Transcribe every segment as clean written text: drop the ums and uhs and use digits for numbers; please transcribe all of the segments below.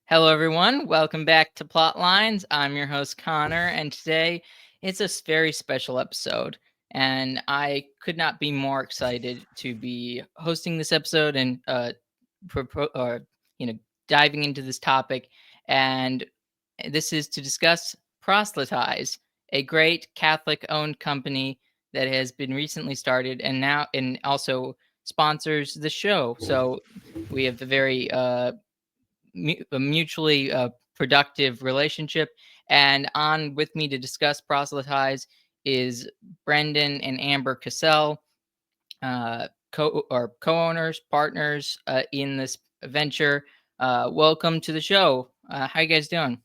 Hello, everyone. Welcome back to Plotlines. I'm your host, Connor, and today it's a very special episode. And I could not be more excited to be hosting this episode and diving into this topic. And this is to discuss ProselyTies, a great Catholic-owned company that has been recently started and also sponsors the show. So we have a very a mutually productive relationship. And on with me to discuss ProselyTies is Brendan and Amber Cassell, co-owners, partners in this venture. Welcome to the show. How you guys doing?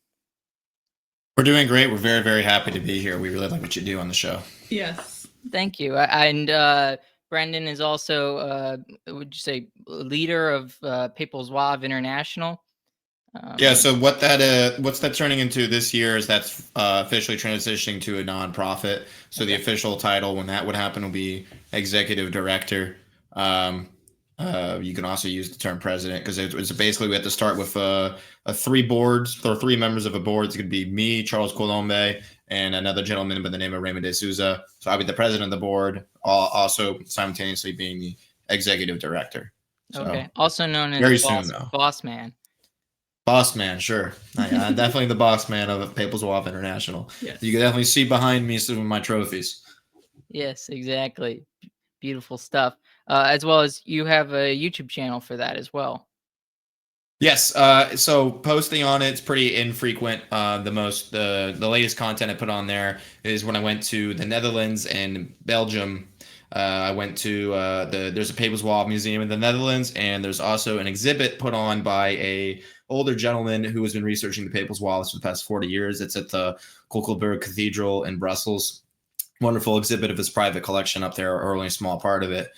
We're doing great. We're very, very happy to be here. We really like what you do on the show. Yes. Thank you. And Brendan is also, would you say, leader of Papal Zouave International? Yeah. So what's that turning into this year is that's officially transitioning to a nonprofit. So the official title when that would happen will be executive director. You can also use the term president because it's basically we have to start with three boards or three members of a board. It's going to be me, Charles Colombe, and another gentleman by the name of Raymond de Souza. So I'll be the president of the board, also simultaneously being the executive director. So okay. Also known as very soon, though. Boss Man. Boss man, sure. I'm definitely the boss man of Papal Zouave International. Yes. You can definitely see behind me some of my trophies. Yes, exactly. Beautiful stuff. As well as you have a YouTube channel for that as well. Yes. So posting on it's pretty infrequent. The latest content I put on there is when I went to the Netherlands and Belgium. I went to there's a Papal Zouave museum in the Netherlands, and there's also an exhibit put on by a older gentleman who has been researching the Papal Zouaves for the past 40 years. It's at the Kokelberg Cathedral in Brussels. Wonderful exhibit of his private collection up there, or only a small part of it.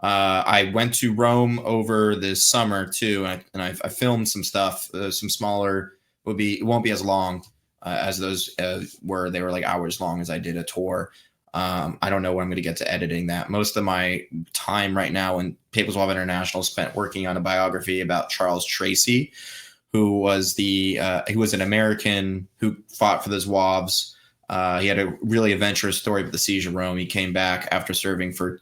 I went to Rome over this summer too, and I filmed some stuff. Some smaller it won't be as long as those were. They were like hours long as I did a tour. I don't know when I'm going to get to editing that. Most of my time right now in Papal Zouave International spent working on a biography about Charles Tracy, who was an American who fought for the Zouaves. He had a really adventurous story with the siege of Rome. He came back after serving for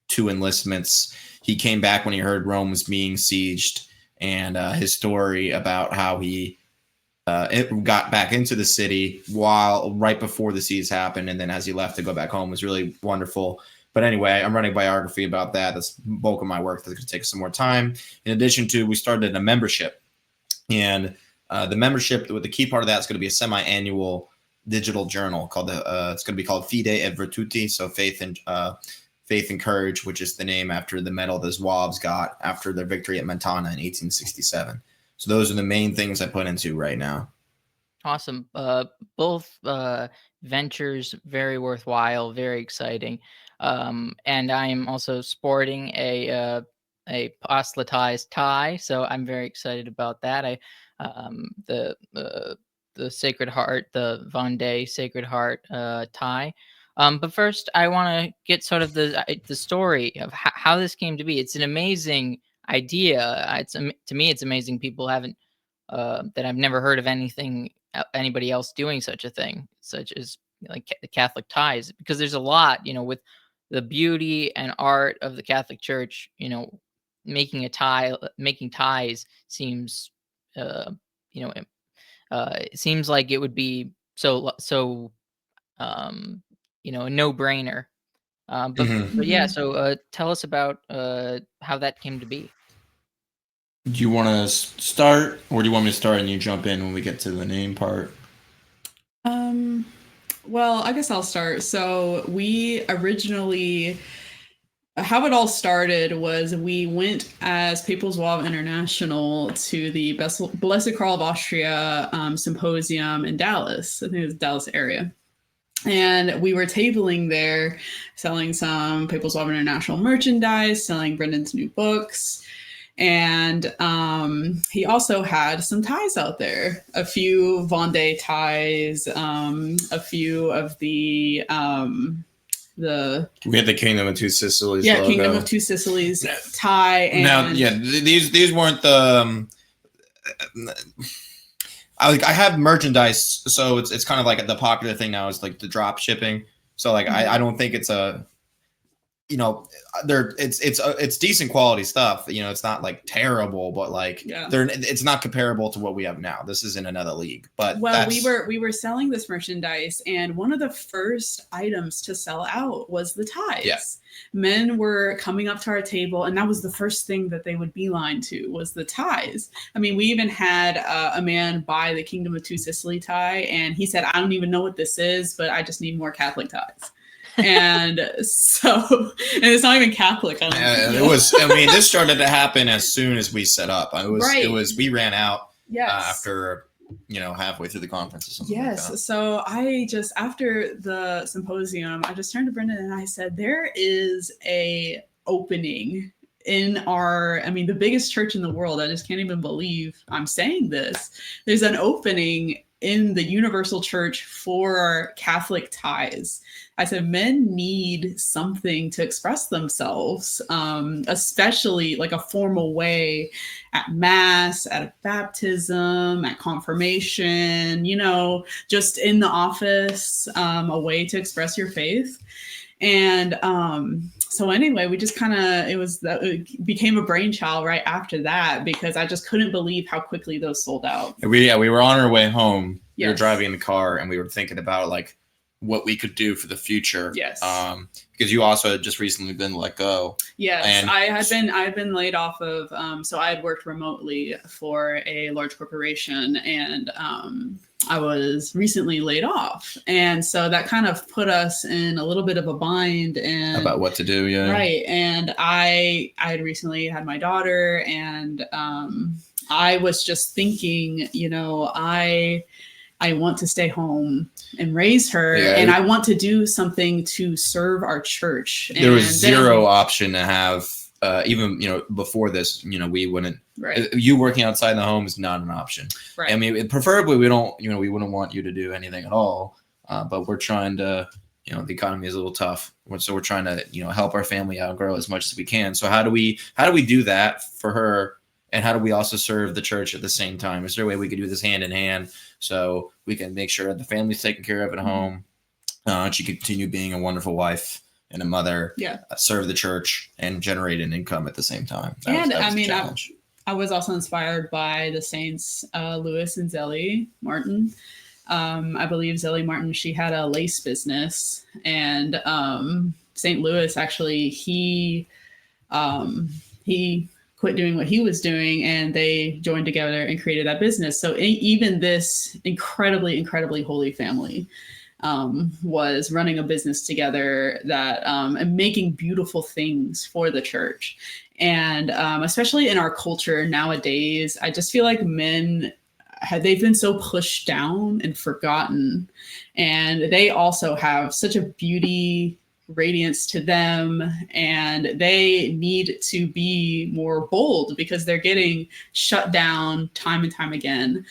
2 enlistments. He came back when he heard Rome was being sieged, and his story about how he got back into the city right before the siege happened, and then as he left to go back home was really wonderful. But anyway, I'm running a biography about that. That's the bulk of my work. That's going to take some more time. In addition to, we started a membership, and the membership, the key part of that is going to be a semi-annual digital journal called it's going to be called Fide et Virtuti, so faith and courage, which is the name after the medal the Zouaves got after their victory at Mentana in 1867. So those are the main things I put into right now. Awesome. Both ventures very worthwhile, very exciting. And I am also sporting a ProselyTies tie, so I'm very excited about that. The Sacred Heart, the Vendée Sacred Heart tie. But first, I want to get sort of the story of how this came to be. It's an amazing idea. To me, it's amazing people haven't that I've never heard of anybody else doing such a thing, such as like the Catholic ties, because there's a lot, with the beauty and art of the Catholic Church. Making ties seems, it seems like it would be so a no-brainer. But yeah, so tell us about how that came to be. Do you want to start, or do you want me to start and you jump in when we get to the name part? Well, I guess I'll start. So we originally, how it all started was we went as Papal Zouave International to the Blessed Karl of Austria symposium in Dallas. I think it was Dallas area. And we were tabling there, selling some Papal Zouave International merchandise, selling Brendan's new books. And he also had some ties out there, a few Vendée ties, a few of the we had the Kingdom of Two Sicilies. Yeah, logo. Kingdom of Two Sicilies tie. And now, yeah, these weren't the I have merchandise, so it's kind of like the popular thing now is like the drop shipping. So like I don't think it's a, it's decent quality stuff. It's not like terrible, but like it's not comparable to what we have now. This is in another league. But we were selling this merchandise, and one of the first items to sell out was the ties. Yeah. Men were coming up to our table, and that was the first thing that they would beeline to was the ties. I mean, we even had a man buy the Kingdom of Two Sicily tie, and he said, "I don't even know what this is, but I just need more Catholic ties." And so, and it's not even Catholic. This started to happen as soon as we set up. We ran out after, halfway through the conference or something. Yes. Like that. So after the symposium, I just turned to Brendan and I said, there is a opening in the biggest church in the world. I just can't even believe I'm saying this. There's an opening in the universal church for Catholic ties. I said, men need something to express themselves, especially like a formal way at mass, at a baptism, at confirmation, just in the office, a way to express your faith. And so anyway, we just it became a brainchild right after that, because I just couldn't believe how quickly those sold out. We were on our way home. Yes. We were driving in the car and we were thinking about like what we could do for the future. Yes. Because you also had just recently been let go. Yes, and I've been laid off of. So I had worked remotely for a large corporation, and I was recently laid off, and so that kind of put us in a little bit of a bind and about what to do. Yeah. Right, and I had recently had my daughter, and I was just thinking, I want to stay home and raise her, and I want to do something to serve our church. There was zero option to have, even, before this, we wouldn't, you working outside the home is not an option. Right. I mean, preferably we don't, we wouldn't want you to do anything at all. But we're trying to, the economy is a little tough. So we're trying to, help our family out and grow as much as we can. So how do we do that for her? And how do we also serve the church at the same time? Is there a way we could do this hand in hand so we can make sure the family's taken care of at home? She can continue being a wonderful wife and a mother, serve the church, and generate an income at the same time. I was also inspired by the saints, Louis and Zelly Martin. I believe Zelly Martin, she had a lace business, and St. Louis, actually, he quit doing what he was doing, and they joined together and created that business. So even this incredibly, incredibly holy family was running a business together that and making beautiful things for the church. And especially in our culture nowadays, I just feel like men, they've been so pushed down and forgotten. And they also have such a beauty, radiance to them, and they need to be more bold because they're getting shut down time and time again.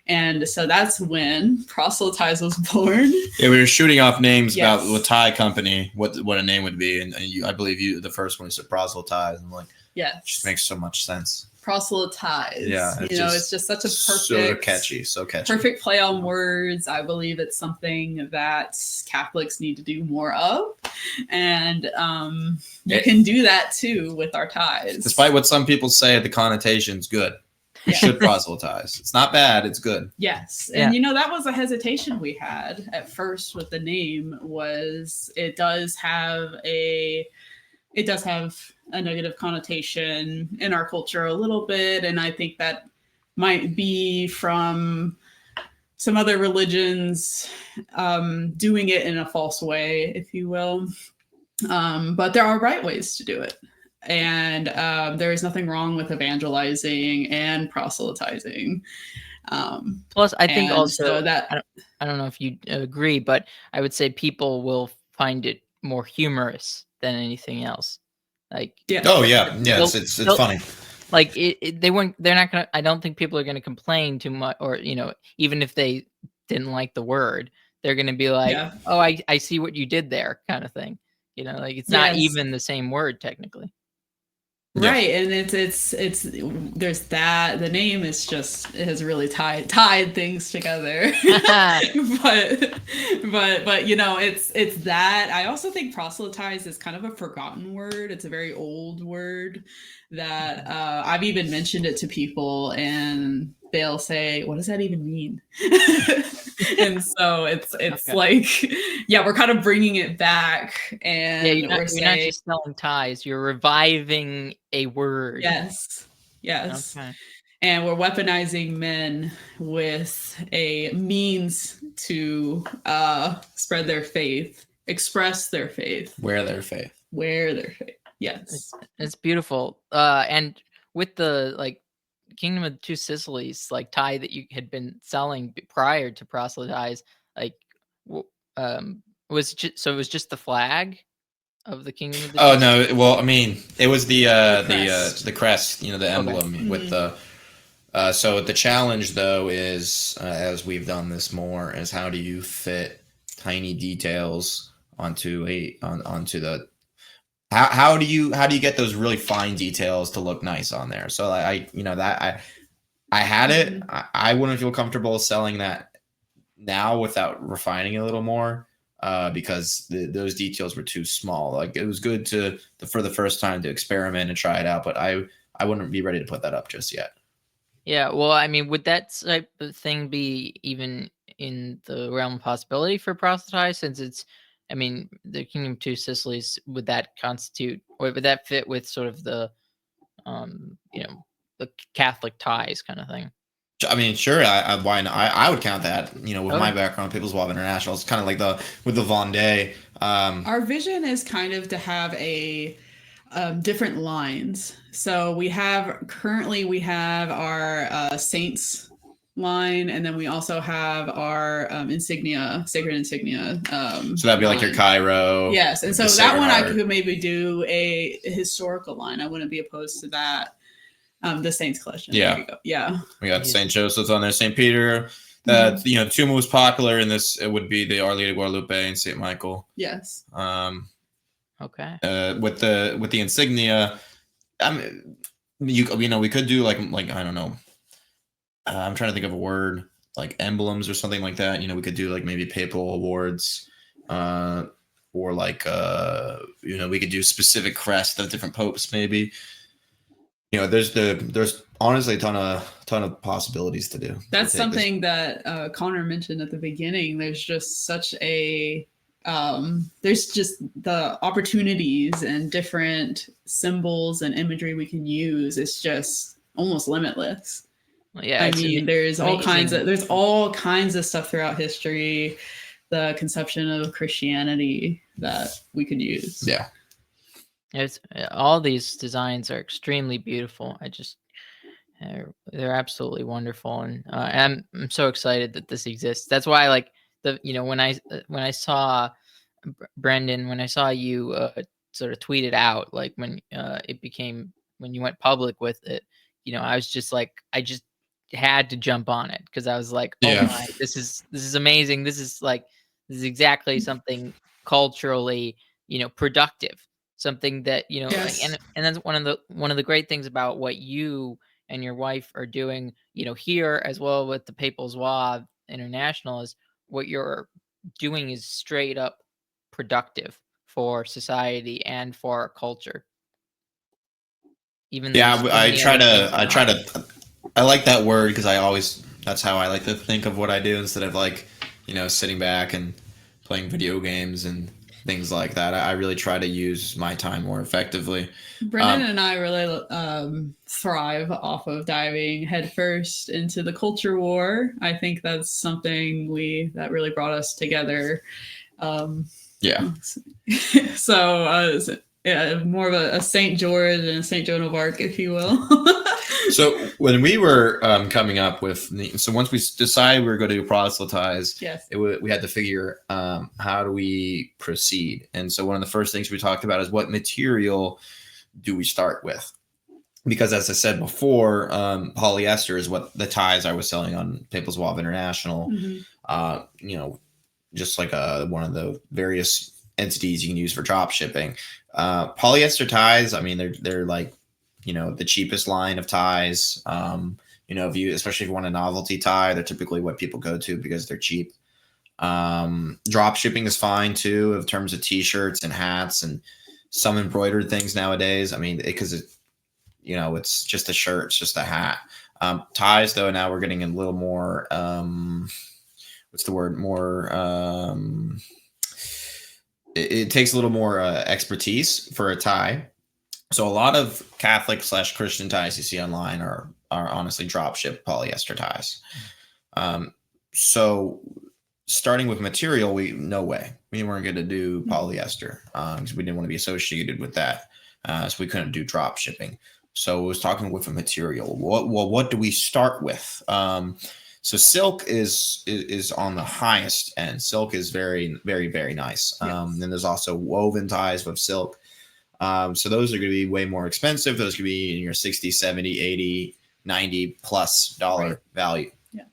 And so that's when ProselyTies was born. Yeah, we were shooting off names about the tie company, what a name would be, and I believe the first one you said ProselyTies. I'm like, it just makes so much sense. ProselyTies. Yeah, it's just such a perfect, so catchy. Perfect play on words. I believe it's something that Catholics need to do more of, and you can do that too with our ties. Despite what some people say, the connotation's good. You should ProselyTies. It's not bad. It's good. Yes, and that was a hesitation we had at first with the name. Was it does have a negative connotation in our culture a little bit. And I think that might be from some other religions doing it in a false way, if you will. But there are right ways to do it. And there is nothing wrong with evangelizing and proselytizing. Plus, I think also so that I don't know if you agree, but I would say people will find it more humorous than anything else. Like, it's funny. Like they're not gonna. I don't think people are gonna complain too much, or even if they didn't like the word, they're gonna be like, "Oh, I see what you did there," kind of thing. Like it's not even the same word technically. Right, and it's there's that the name is just it has really tied things together. but you know it's that. I also think proselytize is kind of a forgotten word. It's a very old word that I've even mentioned it to people and they'll say, what does that even mean? And so it's Okay. like, yeah, we're kind of bringing it back, and Yeah, you're we're not saying, just selling ties, you're reviving a word. yes, yes. Okay. And we're weaponizing men with a means to spread their faith, express their faith, Wear their faith. wear their faith. Yes. It's beautiful. And with the like Kingdom of the Two Sicilies like tie that you had been selling prior to proselytize, like w- was just so it was just the flag of the Kingdom of the Oh Two. no! Well, I mean, it was the crest. the crest, you know, the emblem with the. So the challenge though is, as we've done this more, is how do you fit tiny details onto onto the. How do you get those really fine details to look nice on there? So I you know that I had it. I wouldn't feel comfortable selling that now without refining it a little more, because those details were too small. Like it was good for the first time to experiment and try it out, but I wouldn't be ready to put that up just yet. Yeah, well, I mean, would that type of thing be even in the realm of possibility for proselytize? Since it's, I mean, the Kingdom of Two Sicilies, would that constitute, or would that fit with sort of the, you know, the Catholic ties kind of thing? I mean, sure. Why not? I would count that. You know, with my Okay. background, People's Law International, it's kind of like with the Vendée. Our vision is kind of to have a different lines. So we have our saints line, and then we also have our insignia, sacred insignia. So that'd be like your line. Cairo. Yes, and with so the that Sacred one I Heart. could maybe do a historical line. I wouldn't be opposed to that. The Saints collection. Yeah. There you go. Yeah. We got St. Joseph's on there, St. Peter. That you know, the two most popular in this it would be the Our Lady of Guadalupe and St. Michael. Yes. Okay. With the insignia, I mean, you know, we could do like I don't know. I'm trying to think of a word like emblems or something like that. You know, we could do like maybe papal awards, or like you know, we could do specific crests of different popes maybe. You know, there's honestly a ton of possibilities to do. That's something that Connor mentioned at the beginning. There's just such a there's just the opportunities and different symbols and imagery we can use. It's just almost limitless. Well, yeah, I mean, there's all kinds of stuff throughout history. The conception of Christianity that we could use. Yeah. It's all these designs are extremely beautiful. They're absolutely wonderful, and I'm so excited that this exists. That's why, like when I saw Brendan, when I saw you sort of tweet it out, like when it became when you went public with it, I was just like I just had to jump on it because I was like, oh my, this is amazing. This is exactly something culturally productive, something that like, Yes. and that's one of the great things about what you and your wife are doing here as well with the Papal Zouave International is what you're doing is straight up productive for society and for our culture. Even Yeah, though I like that word because that's how I like to think of what I do instead of like, sitting back and playing video games and things like that. I really try to use my time more effectively. Brendan and I really thrive off of diving headfirst into the culture war. I think that's something that really brought us together. Yeah. So more of a St. George and a St. Joan of Arc, if you will. So when we were coming up with, once we decided we were going to proselytize, yes, we had to figure how do we proceed. And so one of the first things we talked about is what material do we start with? Because as I said before, polyester is what the ties I was selling on Papal Zouave International. Mm-hmm. Just like one of the various entities you can use for drop shipping. Polyester ties, I mean, they're like the cheapest line of ties. Especially if you want a novelty tie, they're typically what people go to because they're cheap. Drop shipping is fine too in terms of t-shirts and hats and some embroidered things nowadays. I mean, because it's just a shirt, it's just a hat. Ties though, now we're getting a little more what's the word, more it takes a little more expertise for a tie. So a lot of Catholic / Christian ties you see online are honestly drop ship polyester ties. So starting with material, no way. We weren't going to do polyester because we didn't want to be associated with that. So we couldn't do drop shipping. So I was talking with a material. What do we start with? So silk is on the highest end. Silk is very, very, very nice. Yes. Then there's also woven ties with silk. So those are going to be way more expensive. Those could be in your 60, 70, 80, 90 plus dollar value. Yeah.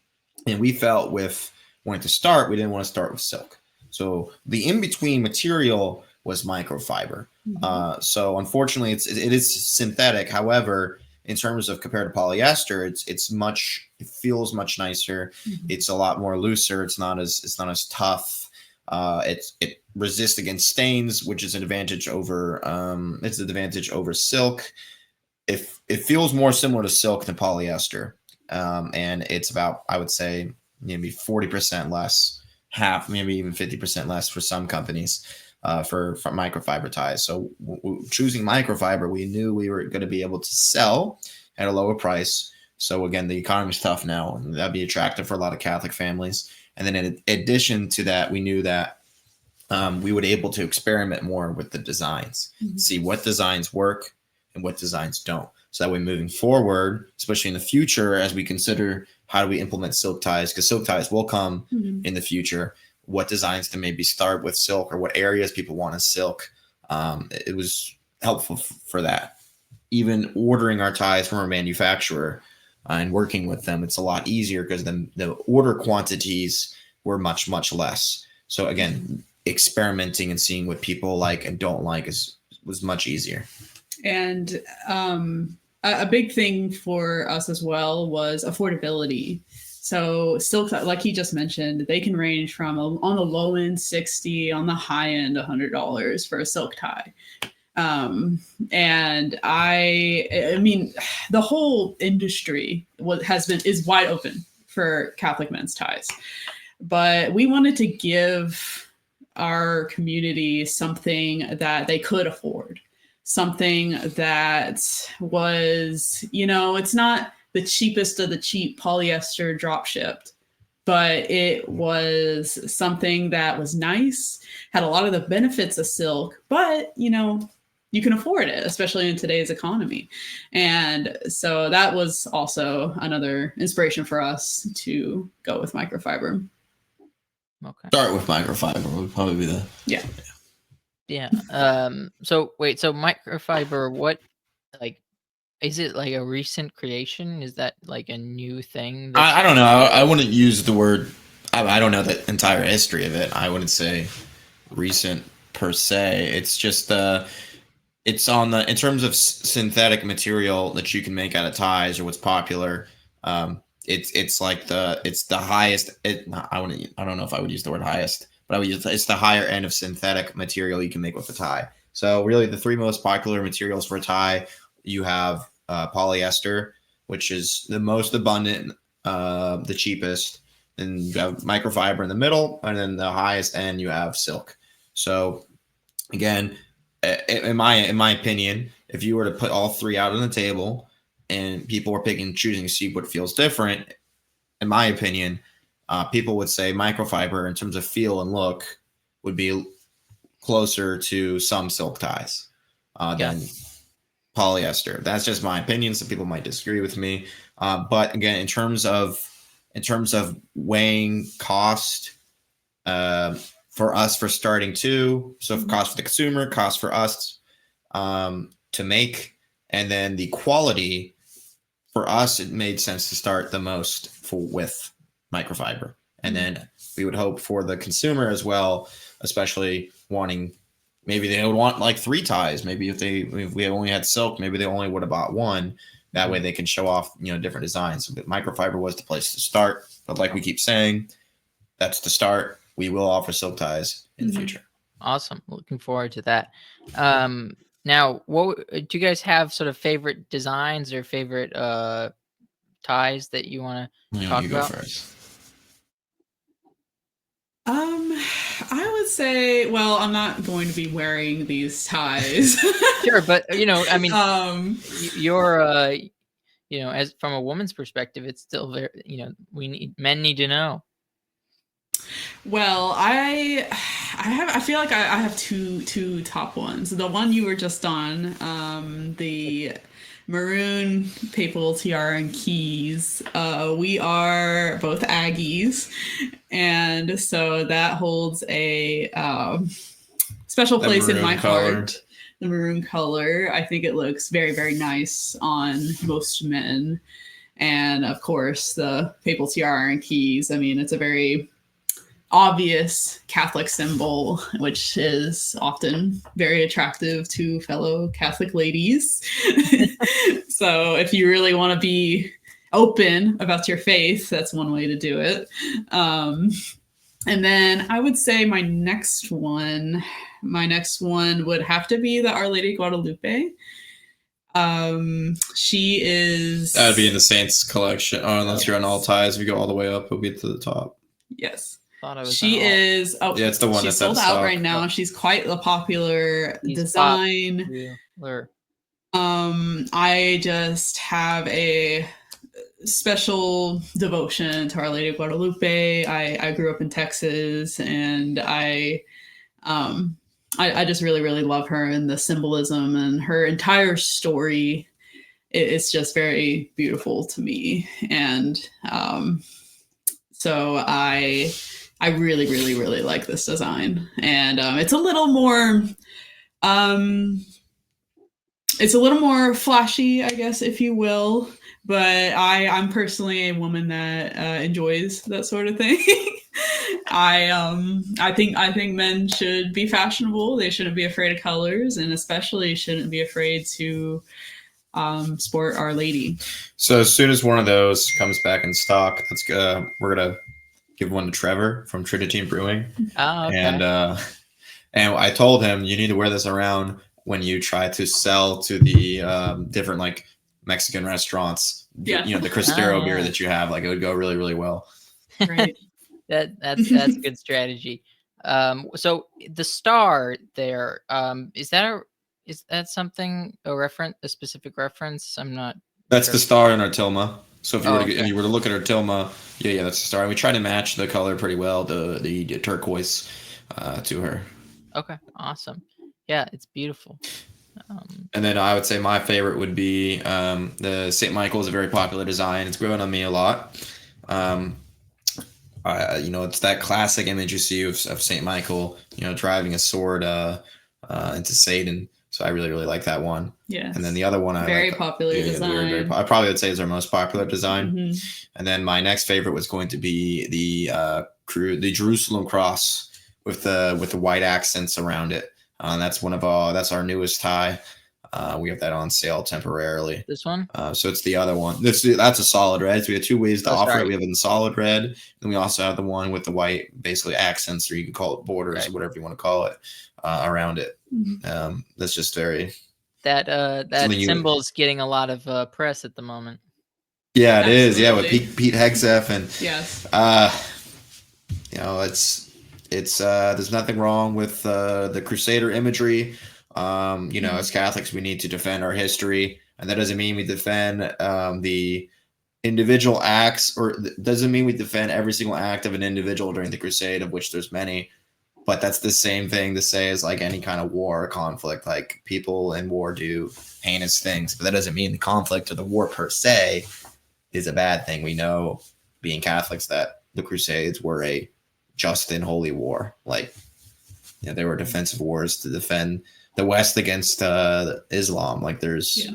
And we felt with wanting to start, we didn't want to start with silk. So the in-between material was microfiber. So unfortunately, it is synthetic. However, in terms of compared to polyester, it feels much nicer. It's a lot more looser. It's not as tough. It resists against stains, which is an advantage over silk. It feels more similar to silk than polyester, and it's about, I would say, maybe 40% less, half, maybe even 50% less for some companies for microfiber ties. So choosing microfiber, we knew we were going to be able to sell at a lower price. So again, the economy's tough now, and that'd be attractive for a lot of Catholic families. And then in addition to that, we knew that we would be able to experiment more with the designs, see what designs work and what designs don't. So that way, moving forward, especially in the future, as we consider how do we implement silk ties, because silk ties will come in the future, what designs to maybe start with silk or what areas people want in silk. It was helpful for that. Even ordering our ties from our manufacturer and working with them, it's a lot easier because the order quantities were much, much less. So again, experimenting and seeing what people like and don't like was much easier. And a big thing for us as well was affordability. So silk, like he just mentioned, they can range from on the low end $60, on the high end $100 for a silk tie. And I mean, the whole industry is wide open for Catholic men's ties, but we wanted to give our community something that they could afford, something that was, it's not the cheapest of the cheap polyester drop shipped, but it was something that was nice, had a lot of the benefits of silk, but you can afford it, especially in today's economy. And so that was also another inspiration for us to go with microfiber. Okay. Start with microfiber would probably be Yeah. So wait, so microfiber, what, like, is it like a recent creation? Is that like a new thing? I don't know. I wouldn't use the word. I don't know the entire history of it. I wouldn't say recent per se. It's just it's in terms of synthetic material that you can make out of ties or what's popular. It's the highest. I don't know if I would use the word highest, but it's the higher end of synthetic material you can make with a tie. So really, the three most popular materials for a tie, you have polyester, which is the most abundant, the cheapest. Then you have microfiber in the middle, and then the highest end you have silk. So again, in my opinion, if you were to put all three out on the table and people were choosing to see what feels different, in my opinion, people would say microfiber in terms of feel and look would be closer to some silk ties than polyester. That's just my opinion. Some people might disagree with me. But again, in terms of weighing cost, for us for starting too, so cost for the consumer, cost for us to make, and then the quality for us, it made sense to start the most with microfiber, and then we would hope for the consumer as well, especially wanting maybe they would want like 3 ties. Maybe if we only had silk, maybe they only would have bought one. That way they can show off, different designs. But microfiber was the place to start. But like we keep saying, that's the start. We will offer silk ties in the future. Awesome. Looking forward to that. Now, what do you guys have sort of favorite designs or favorite ties that you want to talk You go about? first. I would say, well, I'm not going to be wearing these ties. Sure, but I mean, you're as from a woman's perspective, it's still very, men need to know. Well, I feel like I have two top ones. The one you were just on, the maroon papal tiara and keys. We are both Aggies, and so that holds a special place in my heart. The maroon color. I think it looks very, very nice on most men. And of course, the papal tiara and keys. I mean, it's a very obvious Catholic symbol, which is often very attractive to fellow Catholic ladies. So if you really want to be open about your faith, that's one way to do it. And then I would say my next one would have to be the Our Lady Guadalupe. She is... That would be in the Saints collection. Oh, unless you're on all ties. If you go all the way up, it'll be to the top. Yes. She is. Oh, yeah, it's the one she's sold out right now. She's quite a popular design. I just have a special devotion to Our Lady of Guadalupe. I grew up in Texas, and I just really, really love her and the symbolism and her entire story. It's just very beautiful to me, and so I really, really, really like this design, and it's a little more flashy, I guess, if you will. But I'm personally a woman that enjoys that sort of thing. I think men should be fashionable. They shouldn't be afraid of colors, and especially shouldn't be afraid to sport Our Lady. So as soon as one of those comes back in stock, we're gonna give one to Trevor from Trinity Brewing. Oh, okay. And I told him, you need to wear this around when you try to sell to the different like Mexican restaurants. Yeah. The Cristero beer that you have, like it would go really, really well. Right. That's a good strategy. So the star there, is that something a specific reference? I'm not. That's the star in our tilma. So if you if you were to look at our tilma, yeah, that's the star. And we try to match the color pretty well, the turquoise to her. Okay, awesome. Yeah, it's beautiful. And then I would say my favorite would be the St. Michael is a very popular design. It's grown on me a lot. It's that classic image you see of St. Michael, driving a sword into Satan. So I really, really like that one. Yeah. And then the other one, very popular design. I probably would say is our most popular design. Mm-hmm. And then my next favorite was going to be the Jerusalem cross with the white accents around it. That's that's our newest tie. We have that on sale temporarily. This one? So it's the other one. That's a solid red. So we have two ways to offer it. We have it in solid red, and we also have the one with the white, basically accents, or you can call it borders, or whatever you want to call it, around it. Mm-hmm. That's just very that symbol's getting a lot of press at the moment. Yeah, it is. Yeah, with Pete Hegseth, and yes, it's there's nothing wrong with the Crusader imagery. As Catholics, we need to defend our history, and that doesn't mean we defend the individual acts, or doesn't mean we defend every single act of an individual during the crusade, of which there's many. But that's the same thing to say as like any kind of war or conflict. Like, people in war do heinous things, but that doesn't mean the conflict or the war per se is a bad thing. We know, being Catholics, that the Crusades were a just and holy war. Like, they were defensive wars to defend the West against Islam. Like, there's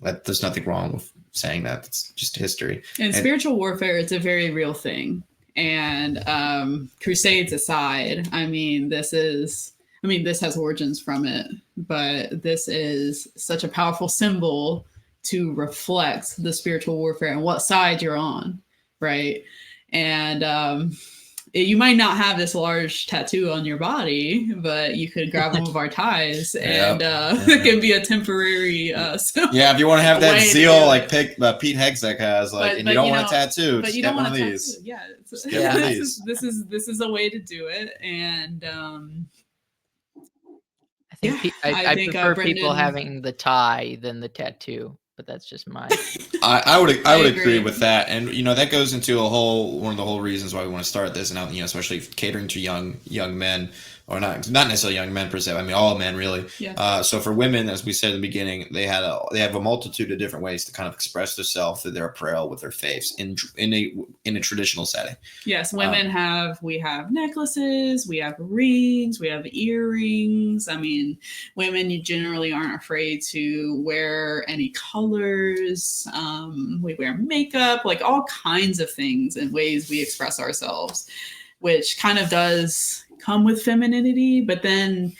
nothing wrong with saying that. It's just history. And spiritual warfare, it's a very real thing. And crusades aside, I mean, this has origins from it, but this is such a powerful symbol to reflect the spiritual warfare and what side you're on, right? And you might not have this large tattoo on your body, but you could grab one of our ties, and it can be a temporary. Yeah, if you want to have that zeal like Pete Hegseth has, like, and you don't want a tattoo, but just you get don't one want of a these. tattoo. Yeah, This is a way to do it, and I think prefer people Brendan, having the tie than the tattoo, but that's just my. I would agree with that, and that goes into one of the whole reasons why we want to start this, and especially catering to young men, or not necessarily young men per se. I mean, all men really. Yeah. So for women, as we said in the beginning, they have a multitude of different ways to kind of express themselves through their apparel with their faiths in a traditional setting. Yes, women we have necklaces, we have rings, we have earrings. I mean, women, you generally aren't afraid to wear any colors. We wear makeup, like all kinds of things and ways we express ourselves, which kind of does come with femininity. But then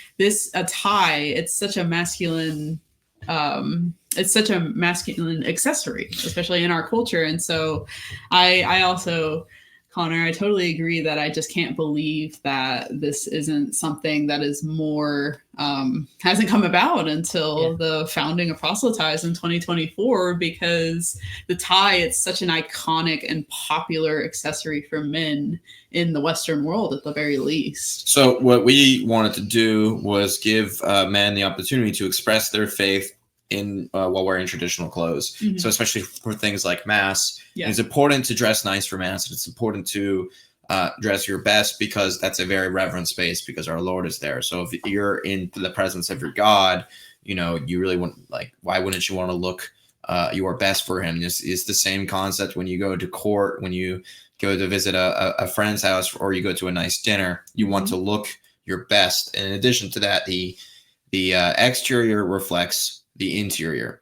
a tie, it's such a masculine accessory, especially in our culture. And so I also, Connor, I totally agree that I just can't believe that this isn't something that is more hasn't come about until the founding of ProselyTies in 2024, because the tie, it's such an iconic and popular accessory for men in the Western world at the very least. So what we wanted to do was give men the opportunity to express their faith in while wearing traditional clothes. Mm-hmm. So especially for things like mass, yeah. It's important to dress nice for mass. It's important to dress your best, because that's a very reverent space, because our Lord is there. So if you're in the presence of your God, you really want, like, why wouldn't you want to look your best for him? It's the same concept when you go to court, when you go to visit a friend's house, or you go to a nice dinner. You want to look your best. And in addition to that, the exterior reflects the interior.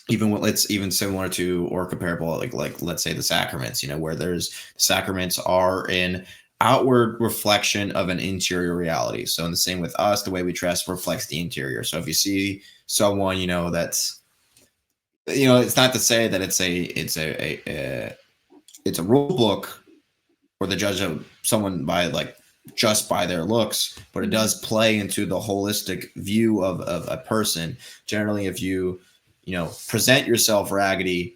Even similar to, or comparable, like let's say the sacraments, where sacraments are an outward reflection of an interior reality. So in the same with us, the way we dress reflects the interior. So if you see someone, that's, it's not to say that it's a rule book or the judge of someone just by their looks, but it does play into the holistic view of a person. Generally, if you present yourself raggedy,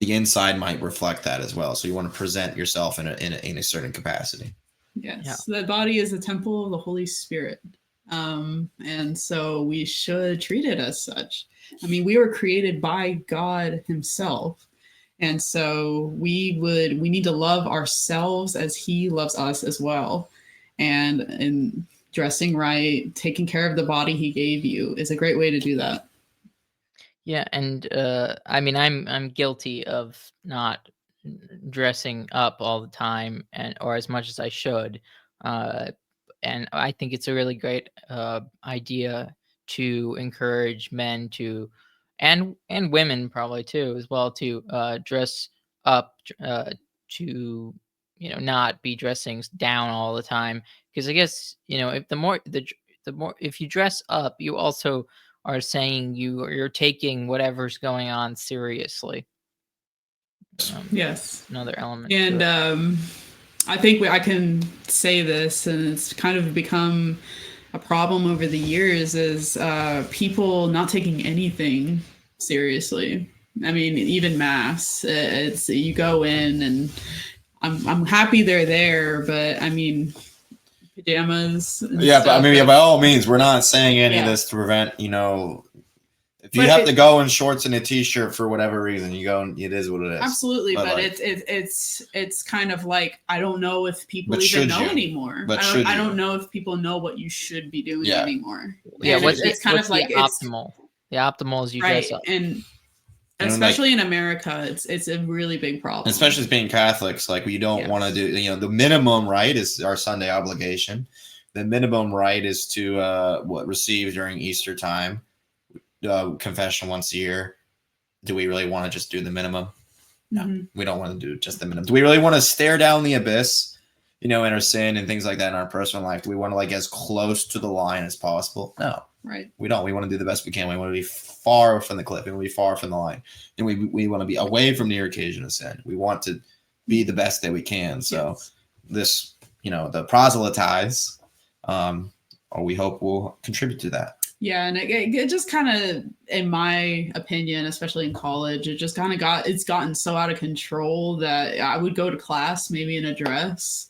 the inside might reflect that as well. So you want to present yourself in a certain capacity. Yes, the body is a temple of the Holy Spirit, and so we should treat it as such. I mean, we were created by God Himself. And so we need to love ourselves as He loves us as well. And in dressing right, taking care of the body He gave you is a great way to do that. Yeah, and I mean, I'm guilty of not dressing up all the time, or as much as I should. And I think it's a really great idea to encourage men to, and women probably too as well, to dress up, to not be dressing down all the time, because I guess if the more if you dress up, you also are saying you're taking whatever's going on seriously. Yes, another element. And I think I can say this, and it's kind of become a problem over the years, is people not taking anything seriously. I mean, even mass, it's you go in, and I'm happy they're there, but I mean, pajamas. Yeah, but I mean, by all means, we're not saying any of this to prevent, if you have to go in shorts and a t-shirt for whatever reason, you go, and it is what it is. Absolutely, but it's kind of like, I don't know if people even know anymore. But I don't know if people know what you should be doing anymore. Yeah, it's kind of like optimal. The optimal is you dress up. And especially in America, it's a really big problem. Especially as being Catholics, like, we don't want to do, the minimum right is our Sunday obligation. The minimum right is to receive during Easter time, confession once a year. Do we really want to just do the minimum? No, we don't want to do just the minimum. Do we really want to stare down the abyss in our sin and things like that in our personal life? Do we want to like as close to the line as possible? No, Right. we don't. We want to do the best we can. We want to be far from the cliff. We want to be far from the line, and we want to be away from the occasion of sin. We want to be the best that we can. So this, the ProselyTies, or we hope will contribute to that. Yeah, and it just kind of, in my opinion, especially in college, it just kind of it's gotten so out of control that I would go to class maybe in a dress,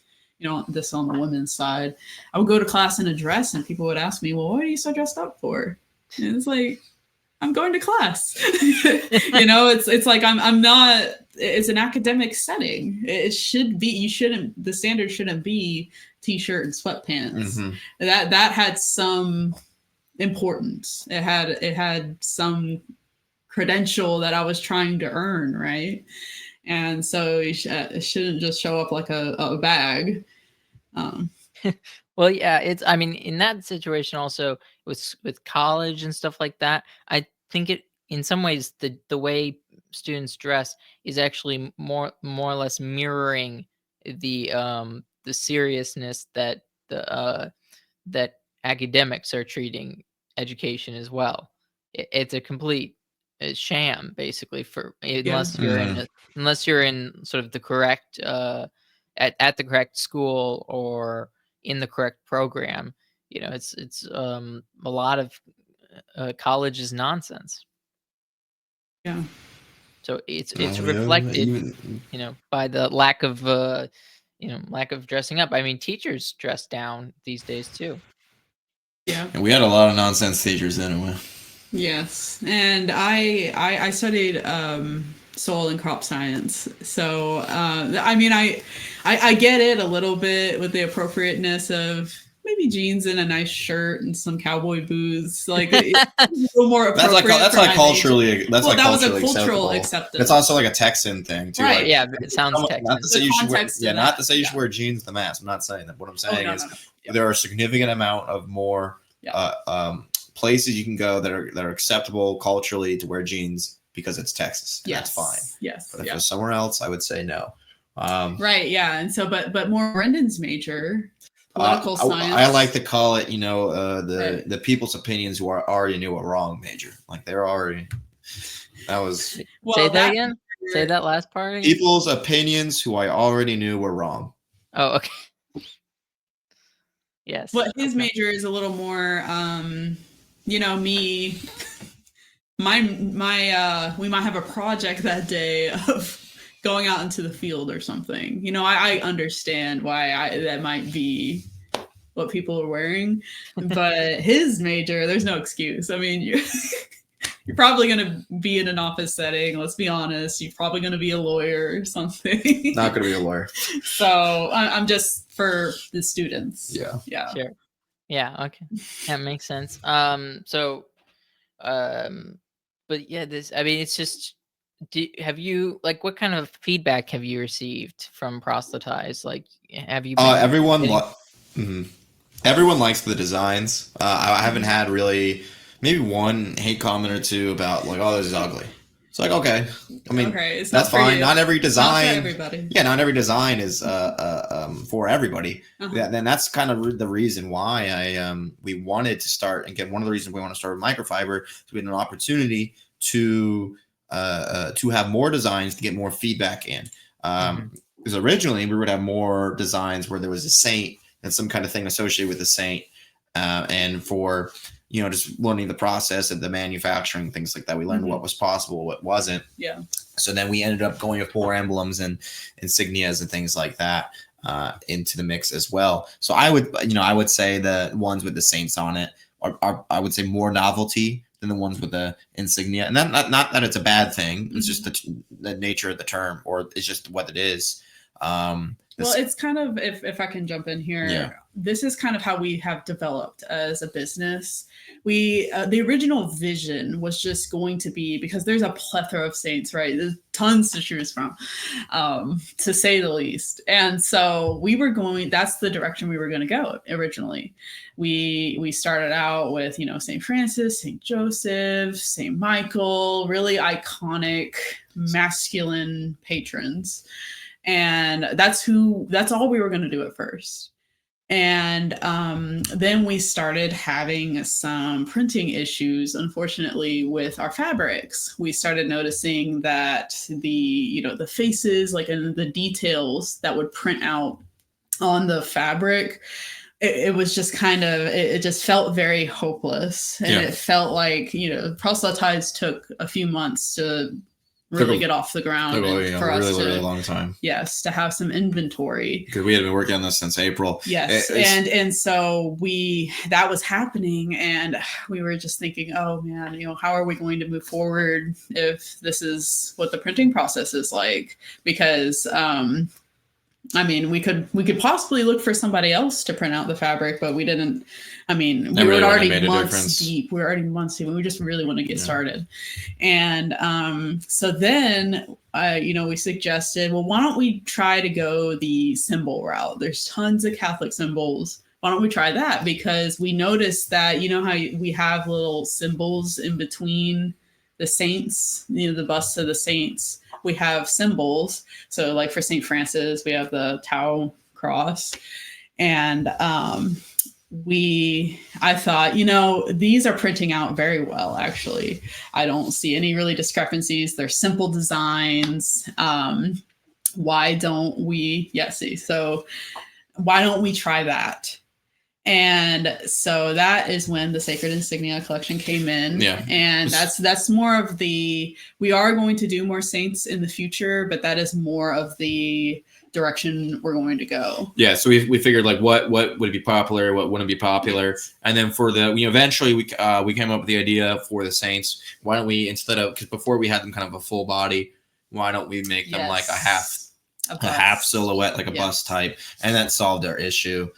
this on the women's side. I would go to class in a dress and people would ask me, well, what are you so dressed up for? And it's like, I'm going to class. It's like I'm not, it's an academic setting. It should be, the standard shouldn't be t-shirt and sweatpants. Mm-hmm. That had some importance. It had some credential that I was trying to earn, right? And so it shouldn't just show up like a bag. Well, yeah, in that situation also with college and stuff like that, I think it, in some ways, the way students dress is actually more or less mirroring the seriousness that that academics are treating education as well. It's a complete sham, basically, for unless you're in sort of the correct at the correct school or in the correct program. It's a lot of college is nonsense. Yeah. So it's reflected, by the lack of dressing up. I mean, teachers dress down these days too. Yeah. And we had a lot of nonsense teachers anyway. Yes, and I studied soil and crop science, so I get it a little bit with the appropriateness of maybe jeans and a nice shirt and some cowboy boots, like it's a little more appropriate. That's like culturally. That's like that was a culturally cultural acceptable. acceptance. It's also like a Texan thing too. Right? Like, Yeah, it sounds Texan. Not to say you should wear, not to say you should Yeah. wear jeans to mass. I'm not saying that. What I'm saying is No. there are a significant amount of more places you can go that are acceptable culturally to wear jeans because it's Texas. And that's fine. Yes. But if it was somewhere else, I would say no. Right. Yeah. And so, but more Brendan's major, political science. I like to call it, the people's opinions who already knew it wrong major. Like they're already. That was. Well, say that again. Say that last part again. People's opinions who I already knew were wrong. Oh, okay. Yes. But his major is a little more, me. We might have a project that day of going out into the field or something. I understand why that might be what people are wearing, but his major, there's no excuse. I mean, you're probably going to be in an office setting. Let's be honest. You're probably going to be a lawyer or something. Not going to be a lawyer. So I'm just for the students. Yeah. Sure. Yeah. Okay. That makes sense. But yeah, it's just, have you, like, what kind of feedback have you received from ProselyTies? Like, have you been everyone likes the designs. I haven't had really, maybe one hate comment or two about like, oh, this is ugly. It's like, okay, I mean, that's fine. Not every design, not for everybody. Yeah, not every design is for everybody. Yeah, then that's kind of the reason why we wanted to start. Again, one of the reasons we want to start with microfiber is we had an opportunity to have more designs to get more feedback in. Because originally we would have more designs where there was a saint and some kind of thing associated with the saint, and for just learning the process of the manufacturing, things like that. We learned what was possible, what wasn't. Yeah. So then we ended up going with more emblems and insignias and things like that into the mix as well. So I would say the ones with the saints on it are I would say more novelty than the ones with the insignia. And not that it's a bad thing. It's just the nature of the term, or it's just what it is. Well, it's kind of, if I can jump in here, this is kind of how we have developed as a business. The original vision was just going to be, because there's a plethora of saints, right? There's tons to choose from, to say the least. And so that's the direction we were going to go originally. We started out with, St. Francis, St. Joseph, St. Michael, really iconic masculine patrons. And that's all we were going to do at first. And then we started having some printing issues, unfortunately, with our fabrics. We started noticing that the faces, like in the details that would print out on the fabric, it was just kind of, it just felt very hopeless. And it felt like, ProselyTies took a few months to really get off the ground for us to really long time. Yes, to have some inventory, because we had been working on this since April. Yes, and so that was happening, and we were just thinking, oh man, how are we going to move forward if this is what the printing process is like? Because I mean, we could possibly look for somebody else to print out the fabric, but we didn't. I mean, we were already months deep. We were already months deep. And we just really want to get started. And so then, we suggested, well, why don't we try to go the symbol route? There's tons of Catholic symbols. Why don't we try that? Because we noticed that, how we have little symbols in between the saints, the busts of the saints. We have symbols. So like for St. Francis, we have the Tau cross. And I thought, these are printing out very well, actually. I don't see any really discrepancies. They're simple designs. Why don't we, so why don't we try that? And so that is when the Sacred Insignia collection came in. Yeah. And that's more of we are going to do more saints in the future, but that is more of the direction we're going to go. Yeah. So we figured like what would be popular, what wouldn't be popular. And then for eventually we came up with the idea for the saints. Why don't we, because before we had them kind of a full body, why don't we make them like a half silhouette, like a bust type? And that solved our issue.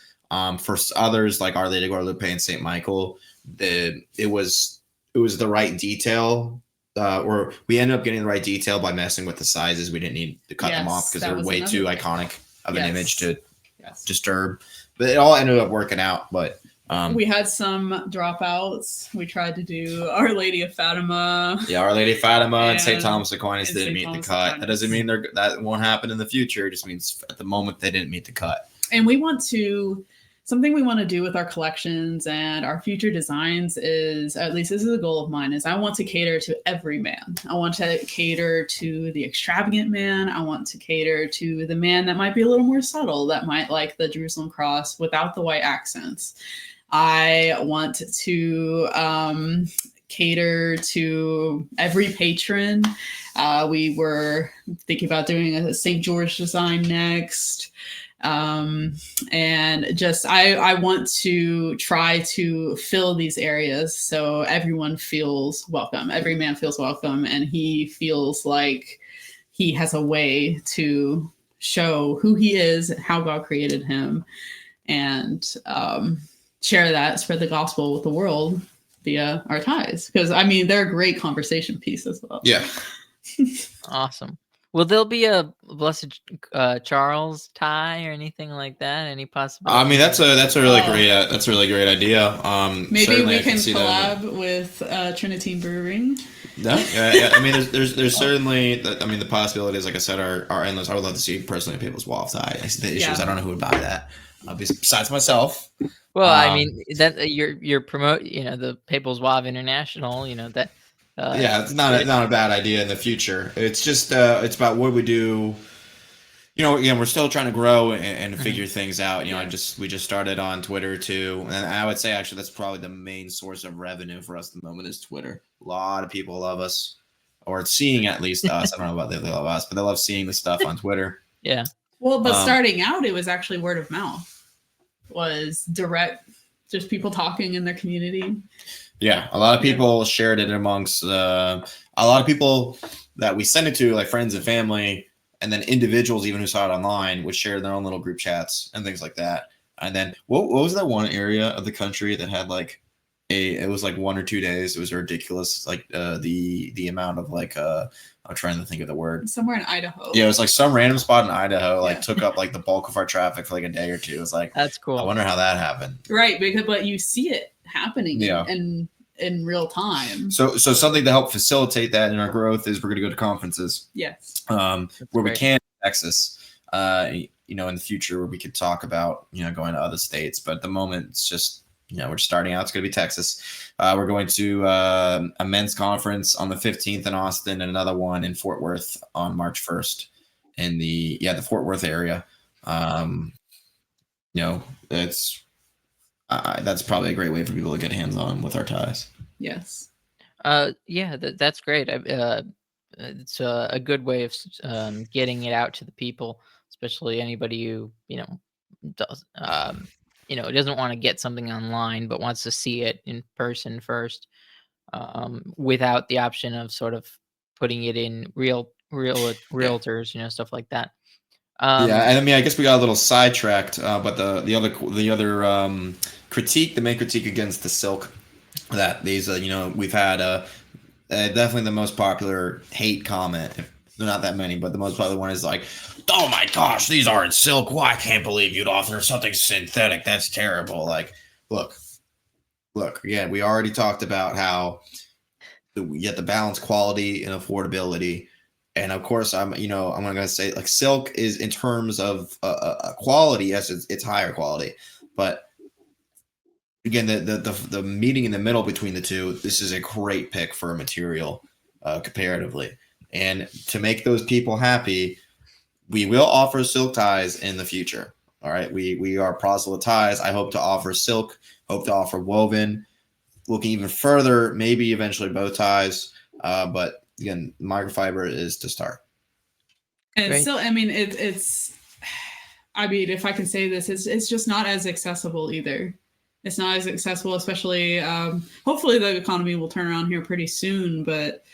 For others like Our Lady of Guadalupe and St. Michael, it was the right detail, or we ended up getting the right detail by messing with the sizes. We didn't need to cut them off because they're way too iconic of an image to disturb. But it all ended up working out. But we had some dropouts. We tried to do Our Lady of Fatima. Yeah, Our Lady of Fatima and St. Thomas Aquinas didn't meet the cut. That doesn't mean that won't happen in the future. It just means at the moment they didn't meet the cut. And we want to. Something we want to do with our collections and our future designs is, at least this is a goal of mine, is I want to cater to every man. I want to cater to the extravagant man. I want to cater to the man that might be a little more subtle, that might like the Jerusalem cross without the white accents. I want to cater to every patron. We were thinking about doing a St. George design next. And just I want to try to fill these areas so everyone feels welcome. Every man feels welcome, and he feels like he has a way to show who he is, how God created him, and spread the gospel with the world via our ties. Because I mean, they're a great conversation piece as well. Yeah. Awesome. Will there be a Blessed Charles tie or anything like that? Any possibility? I mean, that's a really great idea. Maybe we can collab with Trinity Brewing. Yeah. I mean, there's certainly. I mean, the possibilities, like I said, are endless. I would love to see personally a People's Wall tie. I see the issues. I don't know who would buy that. Besides myself. Well, I mean that you're promote. The People's Wav International. That. Yeah, it's not a bad idea in the future. It's just it's about what we do. Again, we're still trying to grow and figure things out. We just started on Twitter too, and I would say actually that's probably the main source of revenue for us at the moment is Twitter. A lot of people love us, or seeing at least us. I don't know about they love us, but they love seeing the stuff on Twitter. Yeah. Well, but starting out, it was actually word of mouth. Was direct, just people talking in their community. Yeah, a lot of people shared it amongst a lot of people that we sent it to, like friends and family, and then individuals even who saw it online would share their own little group chats and things like that. And then what was that one area of the country that had it was like 1 or 2 days? It was ridiculous, like the amount of I'm trying to think of the word. Somewhere in Idaho. Yeah, it was like some random spot in Idaho, took up the bulk of our traffic for a day or two. It was like, that's cool. I wonder how that happened. Right, but you see it happening in real time. So something to help facilitate that in our growth is we're going to go to conferences. Yes. Where we can in Texas. in the future where we could talk about, going to other states. But at the moment, it's just, we're starting out. It's going to be Texas. We're going to a men's conference on the 15th in Austin and another one in Fort Worth on March 1st in the Fort Worth area. It's that's probably a great way for people to get hands on with our ties. Yes. Yeah, that's great. It's a good way of getting it out to the people, especially anybody who does doesn't want to get something online but wants to see it in person first, without the option of sort of putting it in realtors, stuff like that. Yeah, and I mean, I guess we got a little sidetracked, but the other critique, the main critique against the silk, that these we've had definitely the most popular hate comment. They're not that many, but the most popular one is like, "Oh my gosh, these aren't silk. Why, I can't believe you'd offer something synthetic. That's terrible." Like, look. Again, we already talked about how you get the balance, quality, and affordability. And of course, I'm going to say, like, silk is, in terms of quality, yes, it's higher quality, but again, the meeting in the middle between the two, this is a great pick for a material, comparatively. And to make those people happy, we will offer silk ties in the future. All right, we are ProselyTies. I hope to offer silk, hope to offer woven, looking even further, maybe eventually bow ties, but again, microfiber is to start. And Great. still, I mean, it's I mean, if I can say this, it's just not as accessible either. It's not as accessible, especially hopefully the economy will turn around here pretty soon, but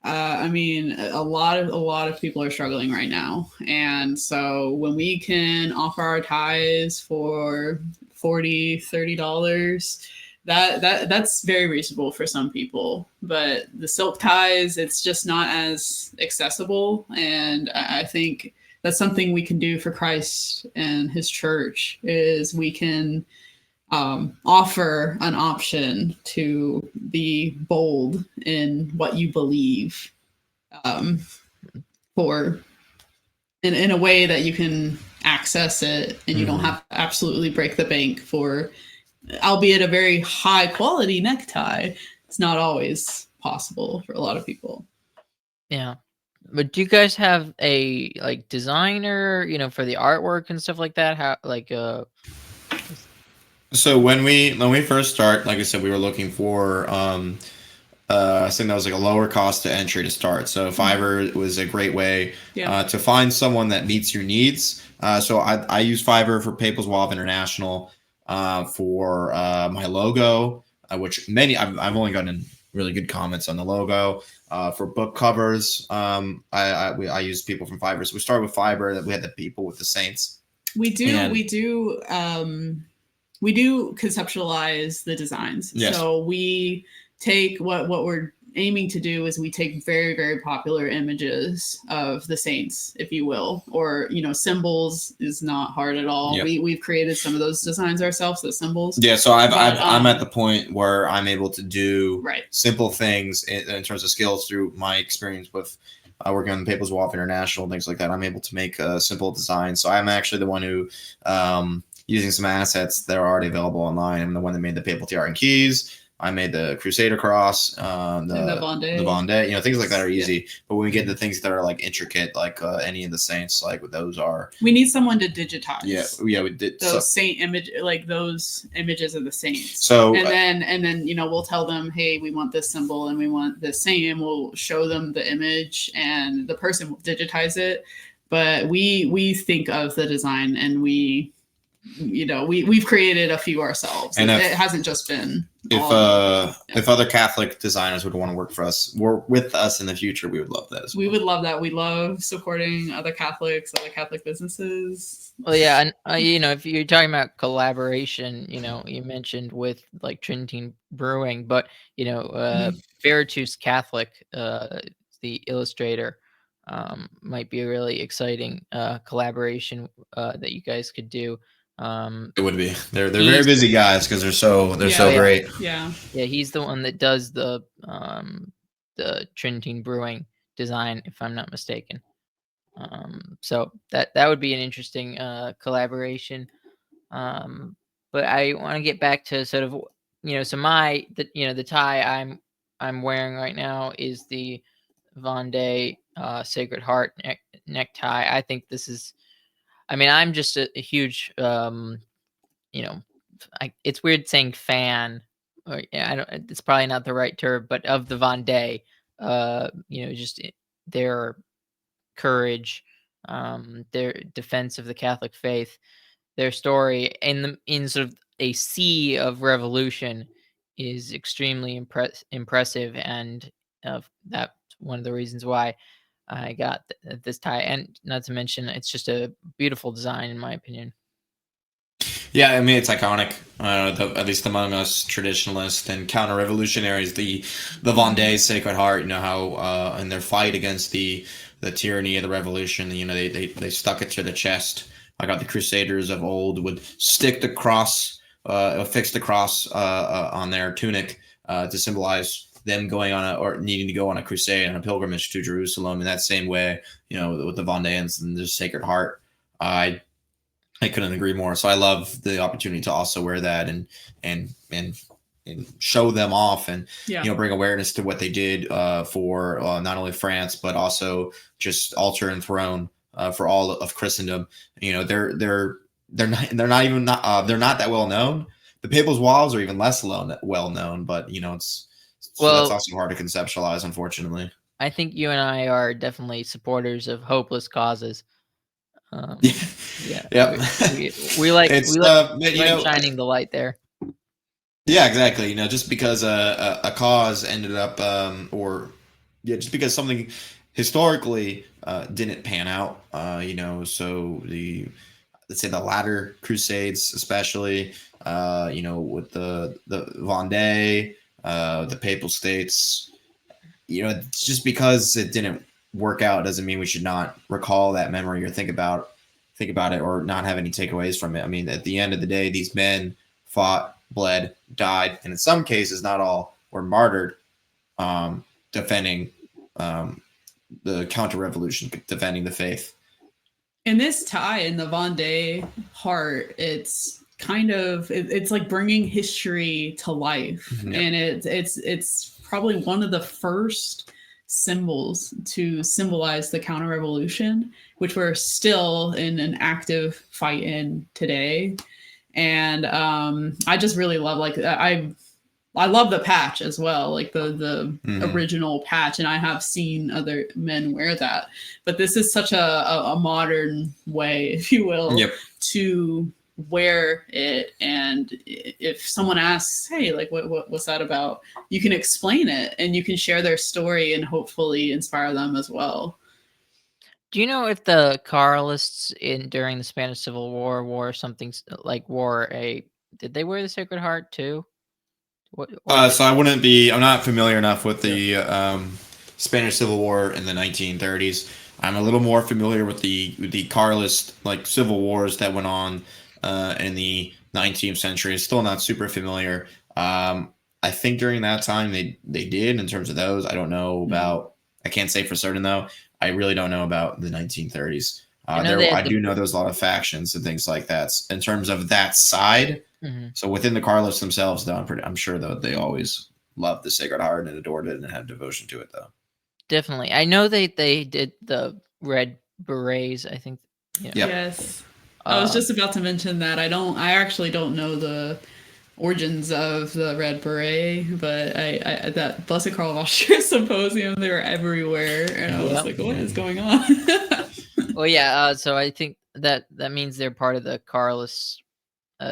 I mean, a lot of people are struggling right now. And so when we can offer our ties for $40, $30, that's very reasonable for some people. But the silk ties, it's just not as accessible. And I think that's something we can do for Christ and his church, is we can offer an option to be bold in what you believe, for in a way that you can access it and you don't have to absolutely break the bank for, albeit a very high quality necktie. It's not always possible for a lot of people. Yeah. But do you guys have a designer, for the artwork and stuff like that? How So when we first start, like I said, we were looking for I think that was like a lower cost to entry to start. So Fiverr was a great way to find someone that meets your needs. So I use Fiverr for Papers Wall International, for my logo, which I've only gotten really good comments on the logo. For book covers, I use people from Fiverr. So we started with Fiverr. That we had the people with the Saints. We do conceptualize the designs. Yes. So we take what we're aiming to do is we take very, very popular images of the saints, if you will, or symbols is not hard at all. Yep. We've created some of those designs ourselves, the symbols. Yeah, so I'm at the point where I'm able to do simple things in terms of skills through my experience with working on the Papers Wall International, things like that. I'm able to make simple designs. So I'm actually the one who, using some assets that are already available online, I'm the one that made the Papal Tiara and Keys. I made the Crusader Cross, the Vendée, things like that are easy. But when we get to things that are like intricate, like any of the saints, like those are. We need someone to digitize. Yeah, we did those saint image, like those images of the saints. So and then we'll tell them, hey, we want this symbol and we want this saint, and we'll show them the image, and the person will digitize it. But we think of the design, and we've created a few ourselves. And it hasn't just been. If other Catholic designers would want to work with us in the future, we would love that as well. We would love that. We love supporting other Catholics, other Catholic businesses. Well, yeah, and if you're talking about collaboration, you mentioned with like Trinity Brewing, but Veritus Catholic, the illustrator, might be a really exciting collaboration that you guys could do. It would be. They're very busy guys because they're so great. Yeah, he's the one that does the Trinity Brewing design, if I'm not mistaken. So that would be an interesting collaboration. But I want to get back to sort of so the tie I'm wearing right now is the Vendée Sacred Heart necktie. I think this is. I mean, I'm just a huge you know it's weird saying fan. Or, yeah, I don't. It's probably not the right term, but of the Vendée, just their courage, their defense of the Catholic faith, their story in sort of a sea of revolution is extremely impressive, and that's one of the reasons why I got this tie. And not to mention, it's just a beautiful design, in my opinion. Yeah, I mean it's iconic. At least among us traditionalists and counter-revolutionaries, the Vendée Sacred Heart. You know how in their fight against the tyranny of the revolution, they stuck it to the chest. Like how the Crusaders of old would stick the cross, fix the cross on their tunic to symbolize them going on or needing to go on a crusade and a pilgrimage to Jerusalem. In that same way, with the Vendéans and the Sacred Heart. I couldn't agree more. So I love the opportunity to also wear that and show them off and bring awareness to what they did for not only France but also just altar and throne for all of Christendom. They're not even they're not that well known. The Papal's Walls are even less well known, but it's so that's also hard to conceptualize, unfortunately. I think you and I are definitely supporters of hopeless causes. Yeah. We like shining the light there. Yeah, exactly. Just because a cause ended up, just because something historically didn't pan out, so let's say the latter Crusades, especially, with the Vendée, the Papal States, it's just because it didn't work out doesn't mean we should not recall that memory or think about it or not have any takeaways from it. I mean, at the end of the day, these men fought, bled, died, and in some cases, not all, were martyred, defending the counter-revolution, defending the faith. In this tie in the Vendée Heart, it's kind of it's like bringing history to life, and it's probably one of the first symbols to symbolize the counter-revolution, which we're still in an active fight in today. And I just really love I love the patch as well, like the original patch, and I have seen other men wear that. But this is such a modern way, if you will, to wear it. And if someone asks, hey, like what's that about, you can explain it and you can share their story and hopefully inspire them as well. Do you know if the Carlists during the Spanish Civil War wore something did they wear the Sacred Heart too? So I'm not familiar enough with the Spanish Civil War in the 1930s. I'm a little more familiar with the Carlist civil wars that went on in the 19th century. Still not super familiar. I think during that time they did in terms of those. I don't know about. I can't say for certain though. I really don't know about the 1930s. I do know there's a lot of factions and things like that in terms of that side. Mm-hmm. So within the Carlists themselves, though, I'm sure though they always loved the Sacred Heart and adored it and had devotion to it, though. Definitely, I know they did the Red Berets. I think. Yes, I was just about to mention that. I actually don't know the origins of the Red Beret, but I that Blessed Karl of Austria symposium, they were everywhere, and I was like, what is going on? Well, yeah. So I think that means they're part of the Carlist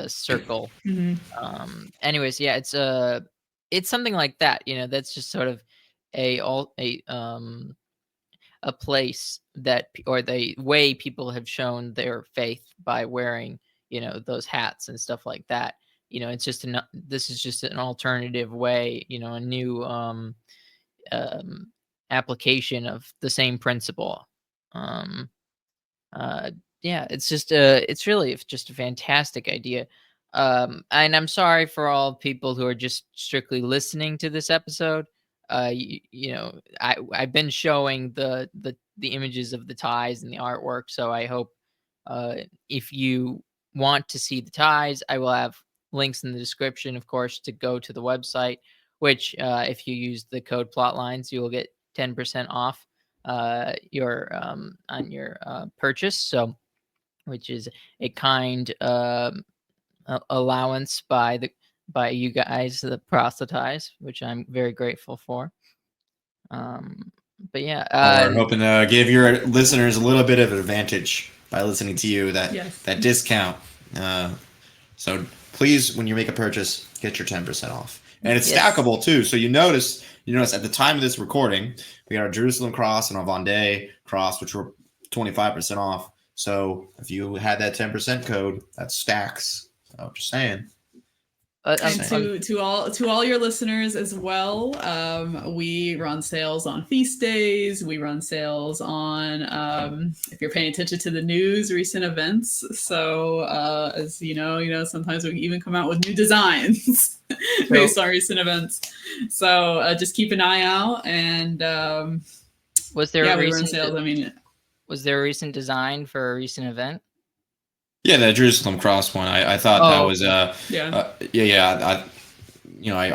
circle. Mm-hmm. Anyways, yeah, it's something like that. That's just sort of a place that, or the way people have shown their faith by wearing, those hats and stuff like that. It's just this is just an alternative way, a new application of the same principle. Yeah, it's just it's just a fantastic idea. And I'm sorry for all people who are just strictly listening to this episode. you know, I've been showing the images of the ties and the artwork, so I hope if you want to see the ties, I will have links in the description, of course, to go to the website. Which, if you use the code Plotlines, you will get 10% off your on your purchase. So, which is a kind allowance by you guys, the ProselyTies, which I'm very grateful for. But yeah, We're hoping to give your listeners a little bit of advantage by listening to you, that discount. So please, when you make a purchase, get your 10% off, and it's stackable too. So you notice at the time of this recording, we got our Jerusalem cross and our Vendée cross, which were 25% off. So if you had that 10% code, that stacks. So just saying. And to all your listeners as well, we run sales on feast days. We run sales on if you're paying attention to the news, recent events. So as you know, sometimes we even come out with new designs based on recent events. So just keep an eye out. And was there a we recent run sales? Was there a recent design for a recent event? Yeah, the Jerusalem cross one. I thought that was I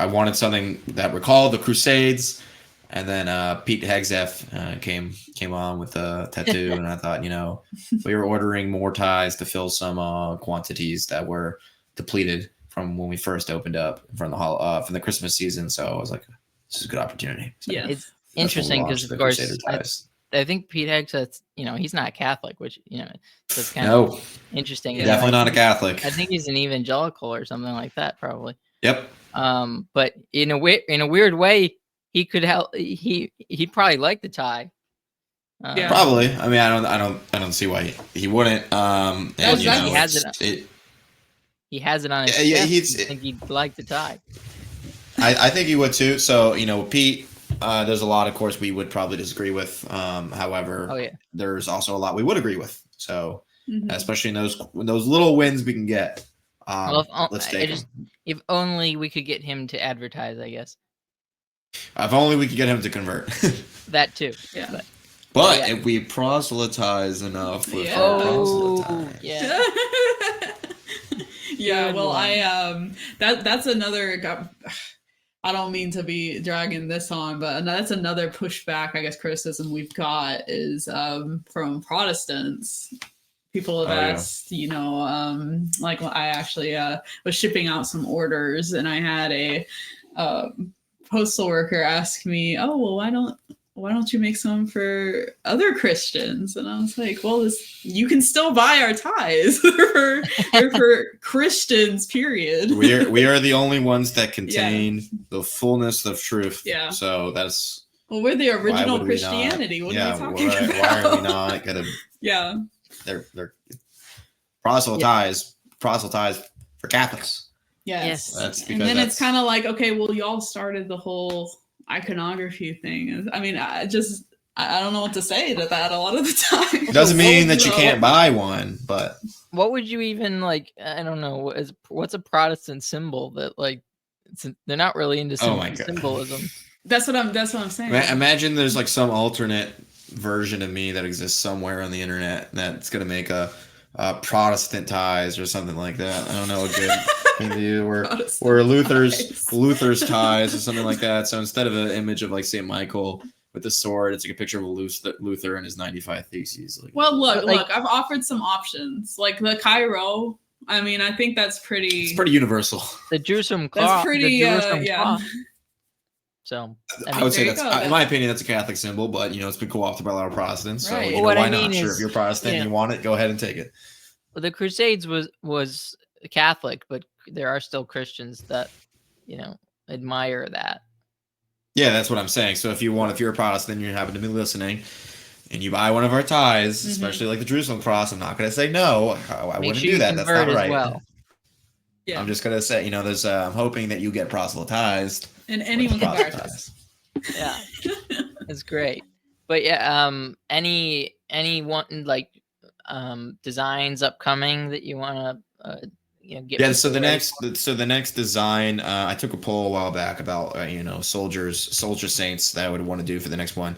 wanted something that recalled the Crusades, and then Pete Hegseth came on with a tattoo, and I thought, we were ordering more ties to fill some quantities that were depleted from when we first opened up from the Christmas season. So I was like, this is a good opportunity. So it's interesting because, of course, I think Pete Hegseth, he's not Catholic, which, that's kind of interesting. Definitely not a Catholic. I think he's an evangelical or something like that, probably. Yep. But in a weird way, he could help. He'd probably like the tie. Probably. I mean, I don't see why he wouldn't. He has it. He has it on his chest. I think he'd like the tie. I think he would too. So Pete. There's a lot, of course, we would probably disagree with. However, there's also a lot we would agree with. So, especially in those little wins we can get, let's take them. If only we could get him to advertise, I guess. If only we could get him to convert. That too. Yeah. But if we proselytize enough with proselytize. Yeah. Yeah. Well, that's another. I don't mean to be dragging this on, but that's another pushback, I guess, criticism we've got is from Protestants. People have asked, like I actually was shipping out some orders, and I had a postal worker ask me, "Oh, well, why don't you make some for other Christians?" And I was like, well, you can still buy our ties. They're for Christians, period. We are the only ones that contain the fullness of truth. Yeah. So that's... Well, we're the original Christianity. What are you talking about? Why are we not going to... Yeah. They're proselytize for Catholics. Yes. That's because and then it's kind of like, okay, well, y'all started the whole iconography thing. I mean, I don't know what to say to that a lot of the time. It doesn't mean that you can't buy one, but what would you even like? I don't know. What's a Protestant symbol that like they're not really into symbolism? That's what I'm saying. Imagine there's like some alternate version of me that exists somewhere on the internet that's gonna make a Protestant ties or something like that. I don't know, a good or Luther's ties or something like that. So instead of an image of like St. Michael with the sword, it's like a picture of Luther and his 95 Theses. Well, look, I've offered some options like the Cairo. I mean, I think that's pretty. It's pretty universal. The Jerusalem cloth. That's pretty. Yeah. So I would say that's, in my opinion, that's a Catholic symbol, but it's been co-opted by a lot of Protestants. Right. So why not? Sure, if you're Protestant and you want it, go ahead and take it. Well, the Crusades was Catholic, but there are still Christians that admire that. Yeah, that's what I'm saying. So if you're a Protestant and you happen to be listening and you buy one of our ties, especially like the Jerusalem cross, I'm not going to say no. I wouldn't do that. That's not right. Well. Yeah. I'm just going to say, there's I'm hoping that you get proselytized. And anyone can buy our ties. Yeah. That's great. But yeah, any one like designs upcoming that you want to get Yeah, people ready for? so the next design, I took a poll a while back about soldier saints that I would want to do for the next one.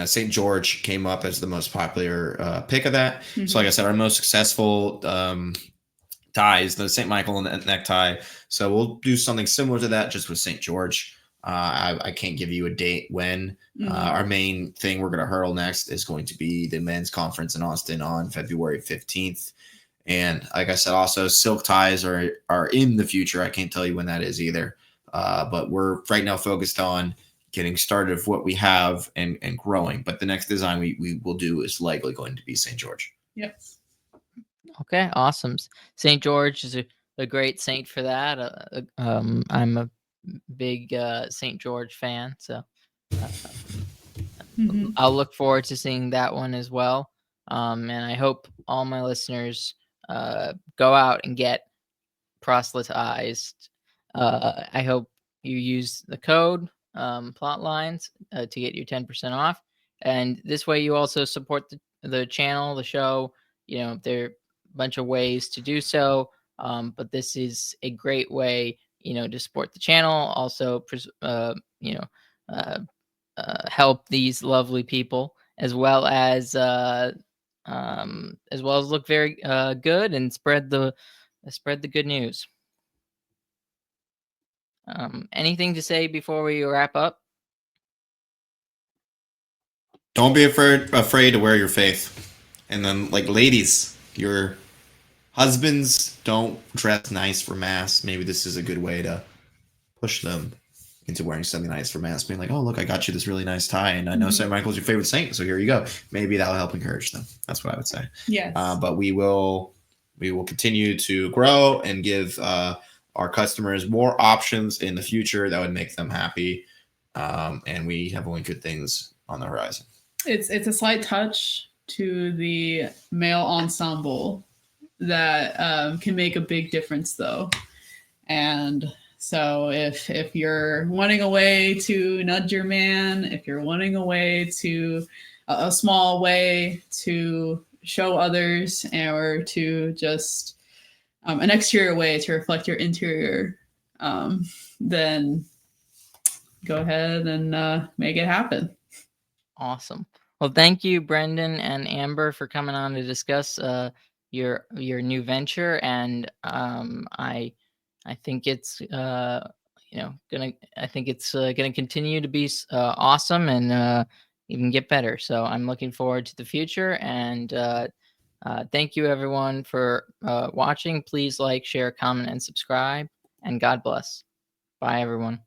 Saint George came up as the most popular pick of that. So like I said, our most successful ties, the Saint Michael necktie. So we'll do something similar to that, just with Saint George. I can't give you a date when. Our main thing we're going to hurl next is going to be the men's conference in Austin on February 15th. And like I said, also silk ties are in the future. I can't tell you when that is either. But we're right now focused on getting started with what we have and growing. But the next design we will do is likely going to be St. George. Yes. Okay, awesome. St. George is a great saint for that. I'm a big St. George fan, so I'll look forward to seeing that one as well. And I hope all my listeners go out and get ProselyTies. I hope you use the code Plotlines to get your 10% off. And this way you also support the channel, the show. There are a bunch of ways to do so. But this is a great way, to support the channel. Also, help these lovely people as well as look very good and spread the good news. Anything to say before we wrap up? Don't be afraid to wear your faith. And then, like, ladies, your husbands don't dress nice for mass. Maybe this is a good way to push them into wearing something nice for mass. Being like, oh, look, I got you this really nice tie, and I know St. Michael's your favorite saint, so here you go. Maybe that'll help encourage them. That's what I would say. Yes. But we will continue to grow and give our customers more options in the future that would make them happy. And we have only good things on the horizon. It's a slight touch to the male ensemble that can make a big difference, though. And so if you're wanting a way to nudge your man, if you're wanting a way to a small way to show others, or to just an exterior way to reflect your interior, then go ahead and make it happen. Awesome. Well, thank you, Brendan and Amber, for coming on to discuss your new venture. And I think it's gonna continue to be awesome and even get better. So I'm looking forward to the future. And thank you, everyone, for watching. Please like, share, comment, and subscribe. And God bless. Bye, everyone.